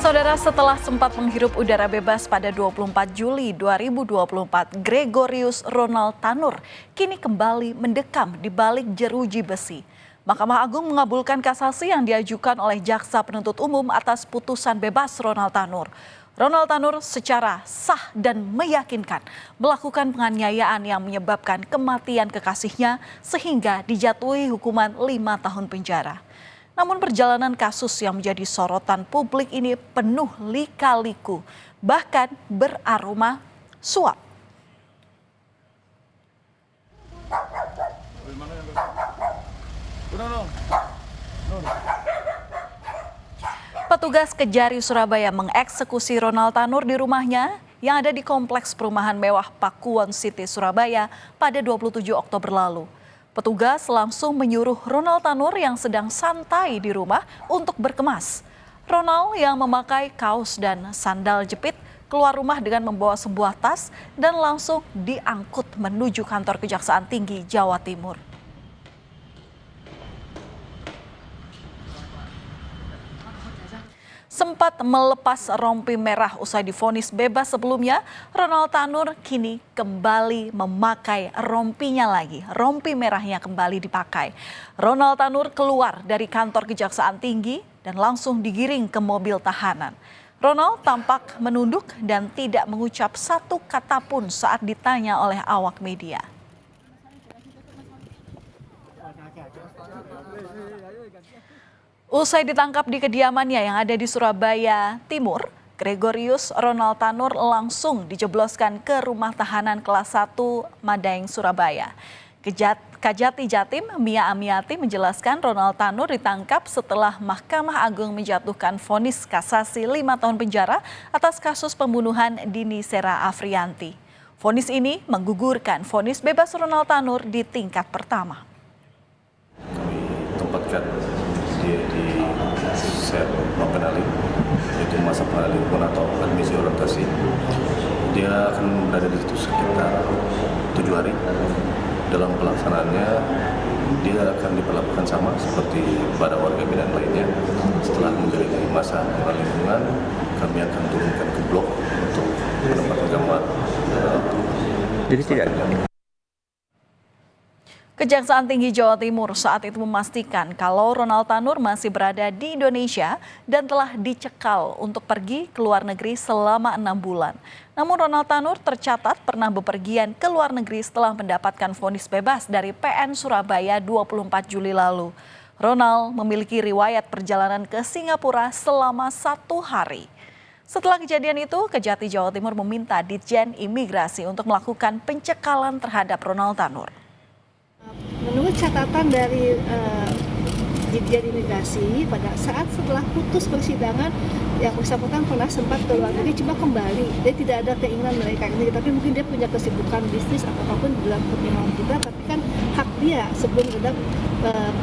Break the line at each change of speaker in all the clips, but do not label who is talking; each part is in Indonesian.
Saudara, setelah sempat menghirup udara bebas pada 24 Juli 2024, Gregorius Ronald Tanur kini kembali mendekam di balik jeruji besi. Mahkamah Agung mengabulkan kasasi yang diajukan oleh Jaksa Penuntut Umum atas putusan bebas Ronald Tanur. Ronald Tanur secara sah dan meyakinkan melakukan penganiayaan yang menyebabkan kematian kekasihnya sehingga dijatuhi hukuman 5 tahun penjara. Namun perjalanan kasus yang menjadi sorotan publik ini penuh lika-liku, bahkan beraroma suap. Petugas Kejari Surabaya mengeksekusi Ronald Tanur di rumahnya yang ada di Kompleks Perumahan Mewah Pakuwon City, Surabaya pada 27 Oktober lalu. Petugas langsung menyuruh Ronald Tanur yang sedang santai di rumah untuk berkemas. Ronald yang memakai kaos dan sandal jepit keluar rumah dengan membawa sebuah tas dan langsung diangkut menuju kantor Kejaksaan Tinggi Jawa Timur. Sempat melepas rompi merah usai divonis bebas sebelumnya, Ronald Tanur kini kembali memakai rompinya lagi. Rompi merahnya kembali dipakai. Ronald Tanur keluar dari kantor Kejaksaan Tinggi dan langsung digiring ke mobil tahanan. Ronald tampak menunduk dan tidak mengucap satu kata pun saat ditanya oleh awak media. Usai ditangkap di kediamannya yang ada di Surabaya Timur, Gregorius Ronald Tanur langsung dijebloskan ke rumah tahanan kelas 1 Madaeng, Surabaya. Kajati Jatim Mia Amiati menjelaskan Ronald Tanur ditangkap setelah Mahkamah Agung menjatuhkan vonis kasasi 5 tahun penjara atas kasus pembunuhan Dini Sera Afrianti. Vonis ini menggugurkan vonis bebas Ronald Tanur di tingkat pertama.
Kami tempatkan dia di sel penalin, yaitu masa penalin pun atau admisi orientasi. Dia akan berada di situ sekitar 7 hari. Dalam pelaksanaannya, dia akan diperlakukan sama seperti pada warga binaan lainnya. Setelah menjalani masa penalin, kami akan turunkan ke blok untuk menempatkan kamar.
Jadi tidak.
Kejaksaan Tinggi Jawa Timur saat itu memastikan kalau Ronald Tanur masih berada di Indonesia dan telah dicekal untuk pergi ke luar negeri selama 6 bulan. Namun Ronald Tanur tercatat pernah bepergian ke luar negeri setelah mendapatkan vonis bebas dari PN Surabaya 24 Juli lalu. Ronald memiliki riwayat perjalanan ke Singapura selama 1 hari. Setelah kejadian itu, Kejati Jawa Timur meminta Ditjen Imigrasi untuk melakukan pencekalan terhadap Ronald Tanur.
Menurut catatan dari Ditjen Imigrasi, pada saat setelah putus persidangan, yang bersangkutan pernah sempat ke luar negeri, cuma kembali. Dia tidak ada keinginan mereka ini, tapi mungkin dia punya kesibukan bisnis atau apapun dalam pertimbangan kita, tapi kan hak dia sebelum ada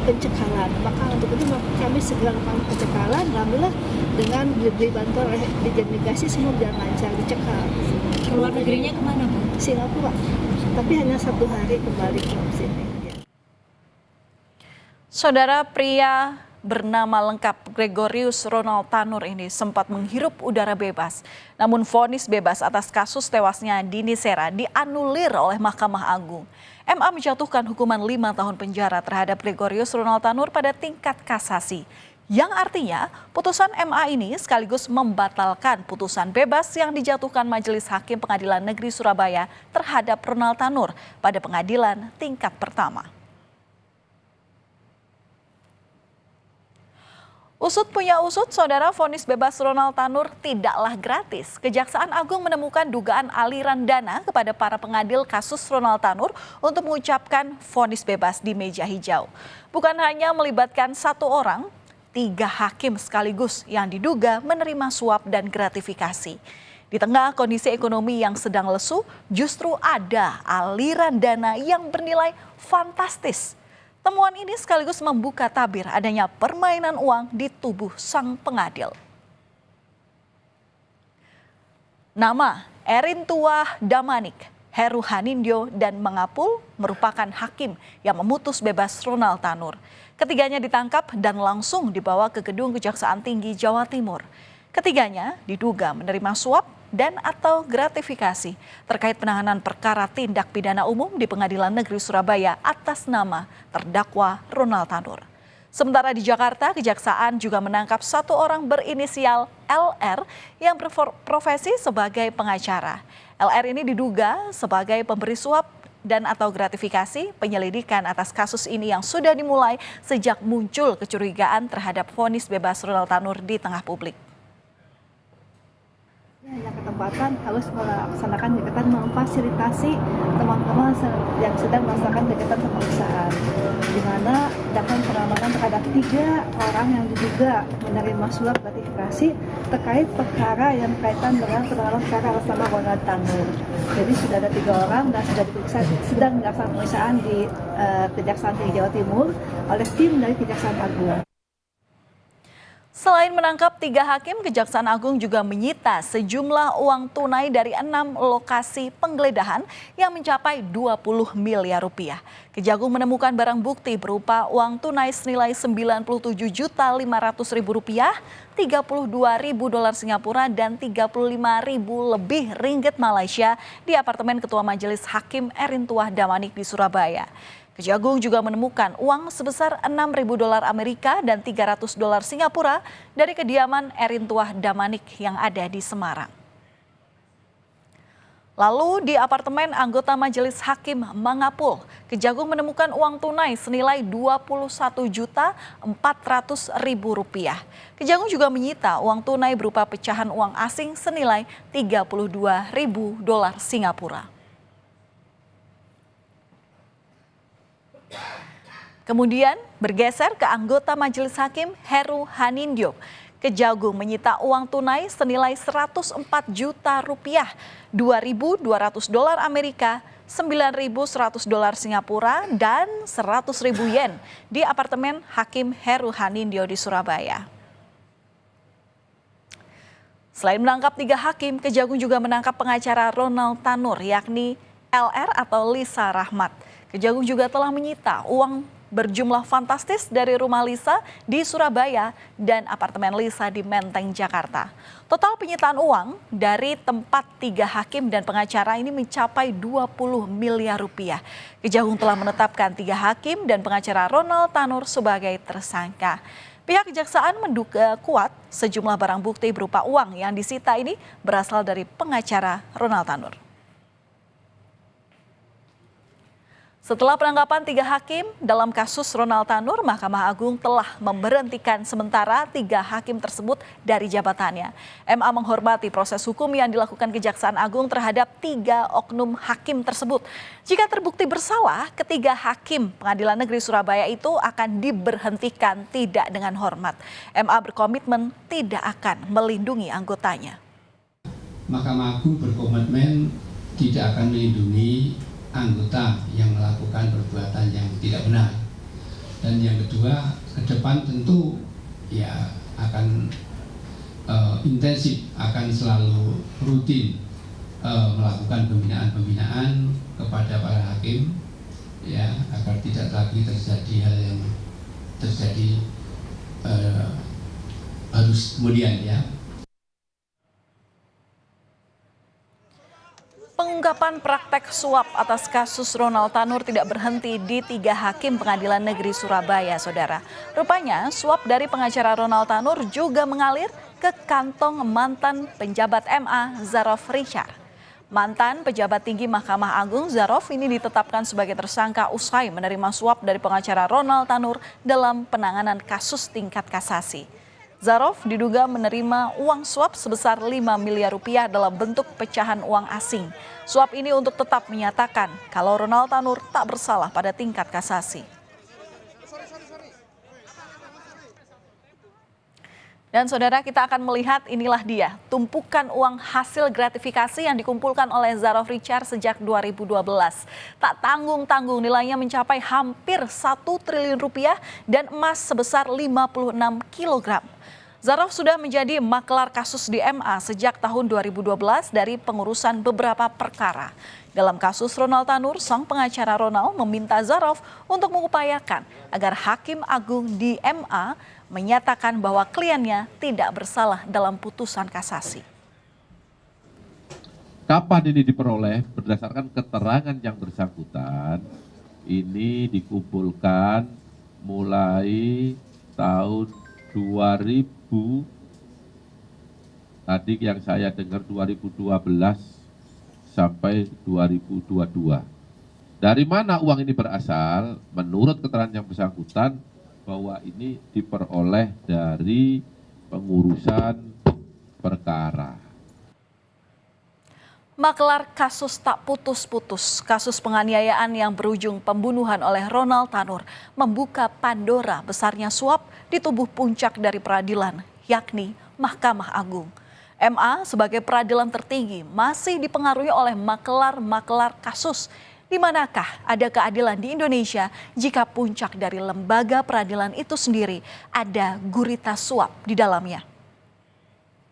pencekalan. Maka untuk itu kami segera melakukan pencekalan. Alhamdulillah dengan diberi bantuan oleh Ditjen Imigrasi semua berjalan lancar, dicekal.
Keluar negerinya kemana, Bu?
Singapura, tapi hanya 1 hari kembali ke sini.
Saudara, pria bernama lengkap Gregorius Ronald Tanur ini sempat menghirup udara bebas. Namun vonis bebas atas kasus tewasnya Dini Sera dianulir oleh Mahkamah Agung. MA menjatuhkan hukuman 5 tahun penjara terhadap Gregorius Ronald Tanur pada tingkat kasasi. Yang artinya putusan MA ini sekaligus membatalkan putusan bebas yang dijatuhkan Majelis Hakim Pengadilan Negeri Surabaya terhadap Ronald Tanur pada pengadilan tingkat pertama. Usut punya usut, saudara, vonis bebas Ronald Tanur tidaklah gratis. Kejaksaan Agung menemukan dugaan aliran dana kepada para pengadil kasus Ronald Tanur untuk mengucapkan vonis bebas di meja hijau. Bukan hanya melibatkan 1 orang, 3 hakim sekaligus yang diduga menerima suap dan gratifikasi. Di tengah kondisi ekonomi yang sedang lesu, justru ada aliran dana yang bernilai fantastis. Temuan ini sekaligus membuka tabir adanya permainan uang di tubuh sang pengadil. Nama Erin Tuah Damanik, Heru Hanindyo, dan Mangapul merupakan hakim yang memutus bebas Ronald Tanur. Ketiganya ditangkap dan langsung dibawa ke gedung Kejaksaan Tinggi Jawa Timur. Ketiganya diduga menerima suap dan atau gratifikasi terkait penanganan perkara tindak pidana umum di Pengadilan Negeri Surabaya atas nama terdakwa Ronald Tanur. Sementara di Jakarta, Kejaksaan juga menangkap satu orang berinisial LR yang berprofesi sebagai pengacara. LR ini diduga sebagai pemberi suap dan atau gratifikasi penyelidikan atas kasus ini yang sudah dimulai sejak muncul kecurigaan terhadap vonis bebas Ronald Tanur di tengah publik.
Yang ketempatan harus melaksanakan kegiatan memfasilitasi teman-teman yang sedang melaksanakan kegiatan pemeriksaan, di mana dilakukan pengamanan terhadap 3 orang yang diduga menerima suap gratifikasi terkait perkara yang berkaitan dengan penanganan perkara atas nama Ronald Tanur. Jadi sudah ada 3 orang dan sudah diperiksa, sedang dilaksanakan pemeriksaan di Kejaksaan Tinggi Jawa Timur oleh tim dari Kejaksaan Agung.
Selain menangkap 3 hakim, Kejaksaan Agung juga menyita sejumlah uang tunai dari 6 lokasi penggeledahan yang mencapai 20 miliar rupiah. Kejagung menemukan barang bukti berupa uang tunai senilai 97.500.000 rupiah, 32.000 dolar Singapura dan 35.000 lebih ringgit Malaysia di apartemen Ketua Majelis Hakim Erintuah Damanik di Surabaya. Kejagung juga menemukan uang sebesar 6.000 dolar Amerika dan 300 dolar Singapura dari kediaman Erintuah Damanik yang ada di Semarang. Lalu di apartemen anggota Majelis Hakim Mangapul, Kejagung menemukan uang tunai senilai 21.400.000 rupiah. Kejagung juga menyita uang tunai berupa pecahan uang asing senilai 32.000 dolar Singapura. Kemudian bergeser ke anggota Majelis Hakim Heru Hanindyo. Kejagung menyita uang tunai senilai 104 juta rupiah, 2.200 dolar Amerika, 9.100 dolar Singapura, dan 100.000 yen di apartemen Hakim Heru Hanindyo di Surabaya. Selain menangkap 3 hakim, Kejagung juga menangkap pengacara Ronald Tanur yakni LR atau Lisa Rahmat. Kejagung juga telah menyita uang berjumlah fantastis dari rumah Lisa di Surabaya dan apartemen Lisa di Menteng, Jakarta. Total penyitaan uang dari tempat 3 hakim dan pengacara ini mencapai 20 miliar rupiah. Kejagung telah menetapkan 3 hakim dan pengacara Ronald Tanur sebagai tersangka. Pihak Kejaksaan menduga kuat sejumlah barang bukti berupa uang yang disita ini berasal dari pengacara Ronald Tanur. Setelah penangkapan 3 hakim dalam kasus Ronald Tanur, Mahkamah Agung telah memberhentikan sementara 3 hakim tersebut dari jabatannya. MA menghormati proses hukum yang dilakukan Kejaksaan Agung terhadap 3 oknum hakim tersebut. Jika terbukti bersalah, ketiga hakim Pengadilan Negeri Surabaya itu akan diberhentikan tidak dengan hormat. MA berkomitmen tidak akan melindungi anggotanya.
Mahkamah Agung berkomitmen tidak akan melindungi anggota yang melakukan perbuatan yang tidak benar. Dan yang kedua, ke depan tentu ya akan intensif, akan selalu rutin melakukan pembinaan kepada para hakim ya, agar tidak lagi terjadi hal yang terjadi harus kemudian ya.
Pengungkapan praktek suap atas kasus Ronald Tanur tidak berhenti di 3 hakim Pengadilan Negeri Surabaya, saudara. Rupanya suap dari pengacara Ronald Tanur juga mengalir ke kantong mantan penjabat MA Zarof Richard. Mantan pejabat tinggi Mahkamah Agung Zarof ini ditetapkan sebagai tersangka usai menerima suap dari pengacara Ronald Tanur dalam penanganan kasus tingkat kasasi. Zarof diduga menerima uang suap sebesar 5 miliar rupiah dalam bentuk pecahan uang asing. Suap ini untuk tetap menyatakan kalau Ronald Tanur tak bersalah pada tingkat kasasi. Dan saudara, kita akan melihat inilah dia, tumpukan uang hasil gratifikasi yang dikumpulkan oleh Zarof Richard sejak 2012. Tak tanggung-tanggung, nilainya mencapai hampir 1 triliun rupiah dan emas sebesar 56 kilogram. Zarof sudah menjadi maklar kasus di MA sejak tahun 2012 dari pengurusan beberapa perkara. Dalam kasus Ronald Tanur, sang pengacara Ronald meminta Zarof untuk mengupayakan agar Hakim Agung di MA menyatakan bahwa kliennya tidak bersalah dalam putusan kasasi.
Kapan ini diperoleh? Berdasarkan keterangan yang bersangkutan, ini dikumpulkan mulai tahun 2000, tadi yang saya dengar 2012 sampai 2022. Dari mana uang ini berasal? Menurut keterangan yang bersangkutan, bahwa ini diperoleh dari pengurusan perkara.
Maklar kasus tak putus-putus, kasus penganiayaan yang berujung pembunuhan oleh Ronald Tanur membuka Pandora besarnya suap di tubuh puncak dari peradilan, yakni Mahkamah Agung. MA sebagai peradilan tertinggi masih dipengaruhi oleh maklar-maklar kasus. Di manakah ada keadilan di Indonesia jika puncak dari lembaga peradilan itu sendiri ada gurita suap di dalamnya?